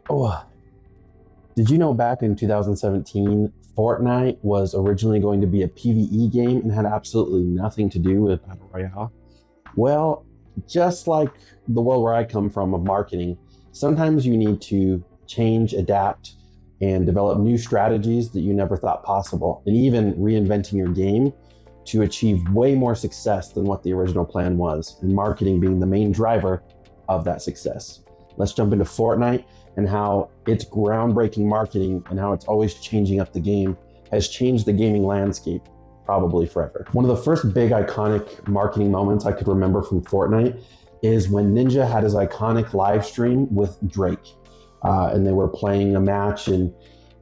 Oh, did you know back in 2017, Fortnite was originally going to be a PvE game and had absolutely nothing to do with Battle Royale? Well, just like the world where I come from of marketing, sometimes you need to change, adapt, and develop new strategies that you never thought possible, and even reinventing your game to achieve way more success than what the original plan was, and marketing being the main driver of that success. Let's jump into Fortnite and how its groundbreaking marketing and how it's always changing up the game has changed the gaming landscape probably forever. One of the first big iconic marketing moments I could remember from Fortnite is when Ninja had his iconic live stream with Drake. And they were playing a match, and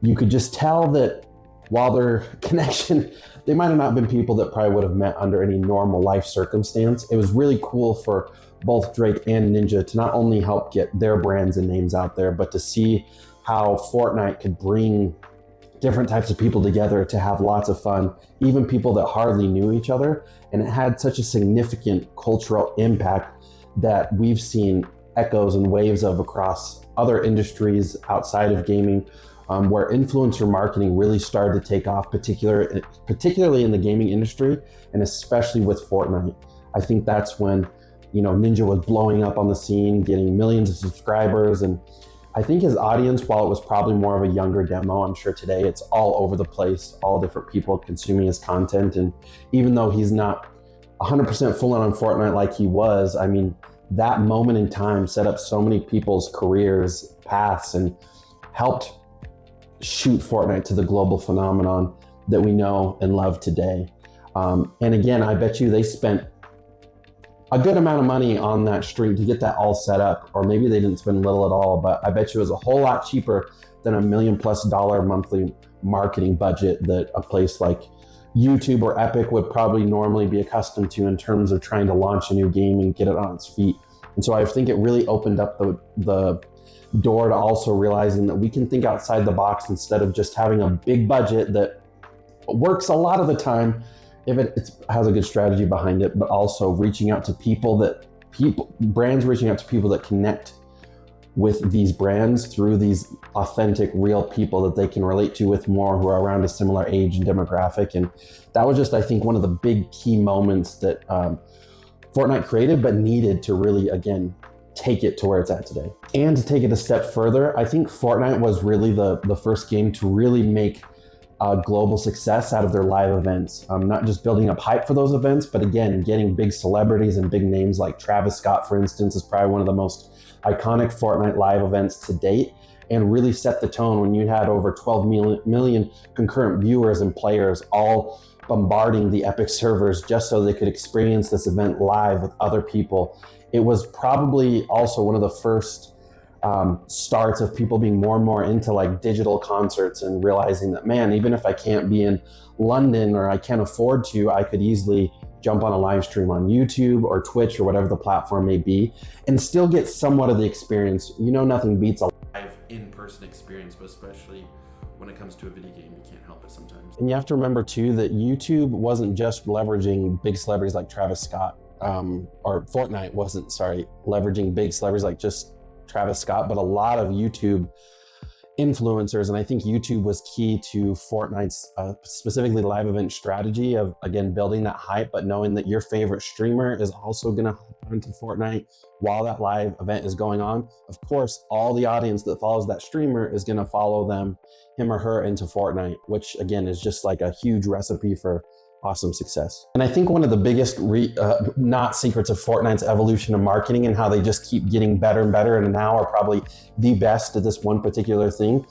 you could just tell that while their connection, they might have not been people that probably would have met under any normal life circumstance. It was really cool for both Drake and Ninja to not only help get their brands and names out there, but to see how Fortnite could bring different types of people together to have lots of fun, even people that hardly knew each other. And it had such a significant cultural impact that we've seen echoes and waves of across other industries outside of gaming, where influencer marketing really started to take off, particularly in the gaming industry, and especially with Fortnite. I think that's when Ninja was blowing up on the scene, getting millions of subscribers, and I think his audience, while it was probably more of a younger demo, I'm sure today it's all over the place, all different people consuming his content. And even though he's not 100% full on Fortnite like he was, I mean, that moment in time set up so many people's careers, paths, and helped shoot Fortnite to the global phenomenon that we know and love today. And again, I bet you they spent a good amount of money on that stream to get that all set up, or maybe they didn't spend little at all, but I bet you it was a whole lot cheaper than $1 million+ monthly marketing budget that a place like YouTube or Epic would probably normally be accustomed to in terms of trying to launch a new game and get it on its feet. And so I think it really opened up the door to also realizing that we can think outside the box instead of just having a big budget that works a lot of the time if it has a good strategy behind it, but also reaching out to brands reaching out to people that connect with these brands through these authentic, real people that they can relate to with more, who are around a similar age and demographic. And that was just, I think, one of the big key moments that Fortnite created, but needed to really, again, take it to where it's at today. And to take it a step further, I think Fortnite was really the first game to really make global success out of their live events. Not just building up hype for those events, but again, getting big celebrities and big names like Travis Scott, for instance, is probably one of the most iconic Fortnite live events to date, and really set the tone when you had over 12 million concurrent viewers and players all bombarding the Epic servers just so they could experience this event live with other people. It was probably also one of the first starts of people being more and more into like digital concerts and realizing that, man, even if I can't be in London or I can't afford to, I could easily jump on a live stream on YouTube or Twitch or whatever the platform may be and still get somewhat of the experience. Nothing beats a live in-person experience, but especially when it comes to a video game, you can't help it sometimes. And you have to remember too that YouTube wasn't just leveraging big celebrities like Travis Scott, or Fortnite wasn't, leveraging big celebrities like just Travis Scott, but a lot of YouTube influencers. And I think YouTube was key to Fortnite's specifically live event strategy of, again, building that hype, but knowing that your favorite streamer is also going to hop onto Fortnite while that live event is going on. Of course, all the audience that follows that streamer is going to follow him or her into Fortnite, which again is just like a huge recipe for awesome success. And I think one of the biggest not secrets of Fortnite's evolution of marketing and how they just keep getting better and better, and now are probably the best at this one particular thing,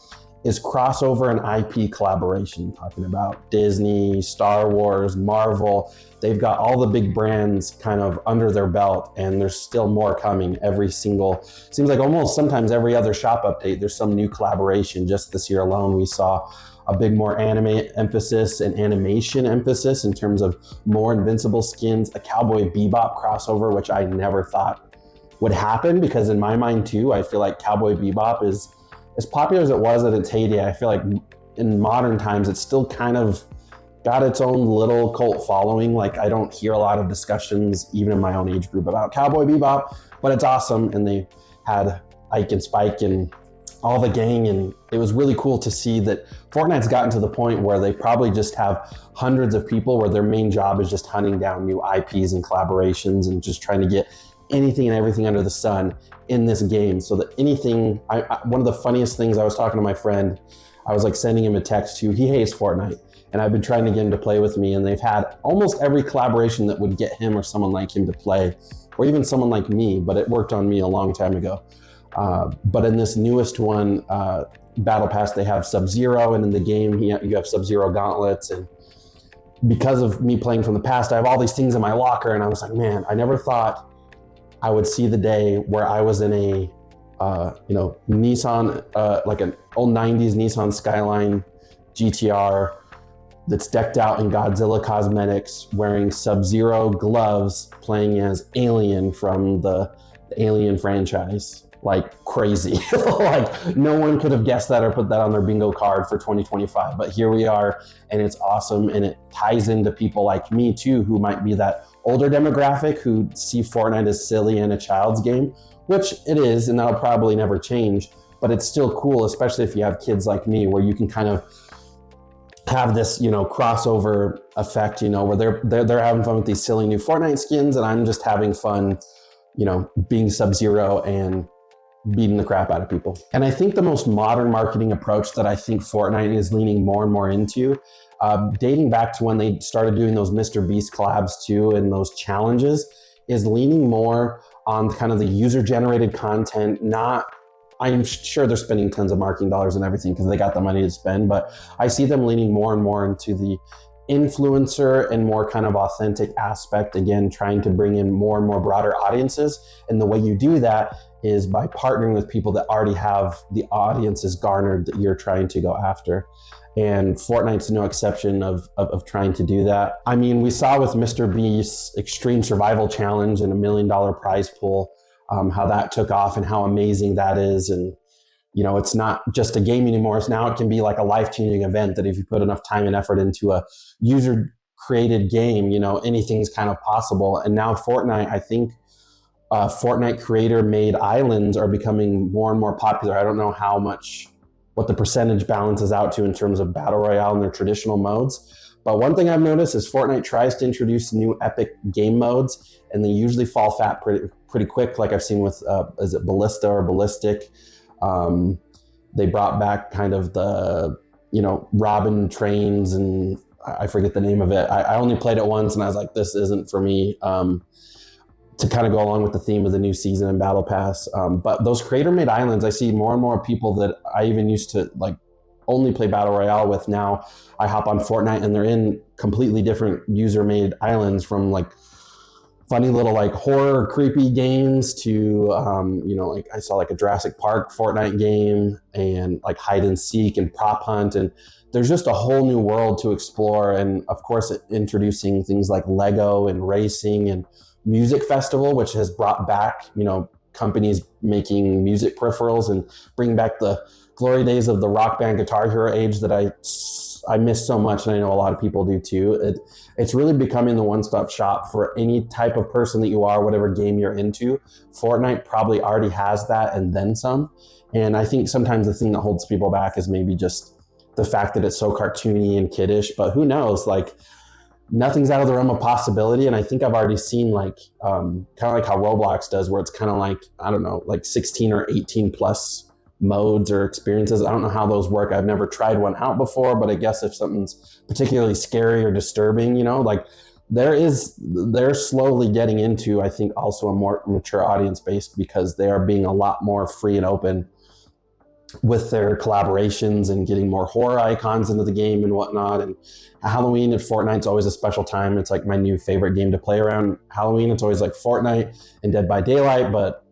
is crossover and IP collaboration. Talking about Disney, Star Wars, Marvel. They've got all the big brands kind of under their belt, and there's still more coming. Seems like almost sometimes every other shop update, there's some new collaboration. Just this year alone, we saw a big more anime emphasis and animation emphasis in terms of more Invincible skins, a Cowboy Bebop crossover, which I never thought would happen, because in my mind too, I feel like Cowboy Bebop is as popular as it was at its heyday. I feel like in modern times, it's still kind of got its own little cult following. Like, I don't hear a lot of discussions, even in my own age group, about Cowboy Bebop, but it's awesome. And they had Ike and Spike and all the gang, and it was really cool to see that Fortnite's gotten to the point where they probably just have hundreds of people where their main job is just hunting down new IPs and collaborations and just trying to get anything and everything under the sun in this game. So that anything, one of the funniest things, I was talking to my friend, I was like sending him a text too. He hates Fortnite, and I've been trying to get him to play with me, and they've had almost every collaboration that would get him or someone like him to play, or even someone like me, but it worked on me a long time ago. But in this newest one, Battle Pass, they have Sub-Zero, and in the game, you have Sub-Zero gauntlets. And because of me playing from the past, I have all these things in my locker, and I was like, man, I never thought I would see the day where I was in a, Nissan, like an old 90s Nissan Skyline GTR that's decked out in Godzilla cosmetics, wearing Sub-Zero gloves, playing as Alien from the Alien franchise. Like crazy. Like no one could have guessed that or put that on their bingo card for 2025, but here we are, and it's awesome, and it ties into people like me too, who might be that older demographic who see Fortnite as silly and a child's game, which it is, and that'll probably never change, but it's still cool, especially if you have kids like me, where you can kind of have this, crossover effect, where they're having fun with these silly new Fortnite skins, and I'm just having fun, being Sub-Zero and beating the crap out of people. And I think the most modern marketing approach that I think Fortnite is leaning more and more into, dating back to when they started doing those Mr. Beast collabs too, and those challenges, is leaning more on kind of the user-generated content. I'm sure they're spending tons of marketing dollars and everything because they got the money to spend, but I see them leaning more and more into the influencer and more kind of authentic aspect, again, trying to bring in more and more broader audiences. And the way you do that is by partnering with people that already have the audiences garnered that you're trying to go after. And Fortnite's no exception of trying to do that. I mean, we saw with Mr. Beast's Extreme Survival Challenge and $1 million prize pool, how that took off and how amazing that is. And it's not just a game anymore. Now it can be like a life-changing event that if you put enough time and effort into a user-created game, anything's kind of possible. And now Fortnite, I think Fortnite creator-made islands are becoming more and more popular. I don't know what the percentage balances out to in terms of Battle Royale and their traditional modes. But one thing I've noticed is Fortnite tries to introduce new epic game modes, and they usually fall fat pretty quick, like I've seen with, is it Ballista or Ballistic? They brought back kind of the, Robin trains, and I forget the name of it. I only played it once, and I was like, this isn't for me, to kind of go along with the theme of the new season and Battle Pass. But those creator-made islands, I see more and more people that I even used to like only play Battle Royale with. Now I hop on Fortnite, and they're in completely different user-made islands, from like funny little like horror creepy games to like I saw like a Jurassic Park Fortnite game, and like hide and seek and prop hunt, and there's just a whole new world to explore. And of course introducing things like Lego and racing and music festival, which has brought back companies making music peripherals and bring back the glory days of the Rock Band Guitar Hero age that I miss so much, and I know a lot of people do too. It's really becoming the one-stop shop for any type of person that you are, whatever game you're into. Fortnite probably already has that and then some. And I think sometimes the thing that holds people back is maybe just the fact that it's so cartoony and kiddish, but who knows, like nothing's out of the realm of possibility. And I think I've already seen like, kind of like how Roblox does, where it's kind of like, I don't know, like 16 or 18 plus modes or experiences. I don't know how those work. I've never tried one out before, but I guess if something's particularly scary or disturbing, like they're slowly getting into, I think, also a more mature audience base, because they are being a lot more free and open with their collaborations and getting more horror icons into the game and whatnot. And Halloween at Fortnite's always a special time. It's like my new favorite game to play around Halloween. It's always like Fortnite and Dead by Daylight, but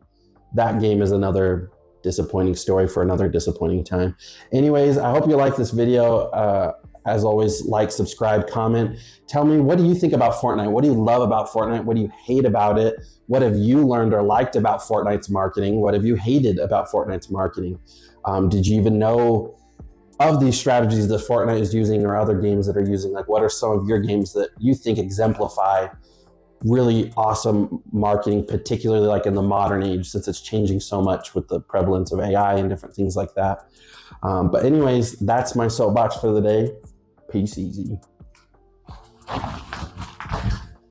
that game is another disappointing story for another disappointing time. Anyways, I hope you like this video. As always, like, subscribe, comment. Tell me, what do you think about Fortnite? What do you love about Fortnite? What do you hate about it? What have you learned or liked about Fortnite's marketing? What have you hated about Fortnite's marketing? Did you even know of these strategies that Fortnite is using or other games that are using? Like, what are some of your games that you think exemplify really awesome marketing, particularly like in the modern age, since it's changing so much with the prevalence of AI and different things like that. But anyways, that's my soapbox for the day. Peace easy.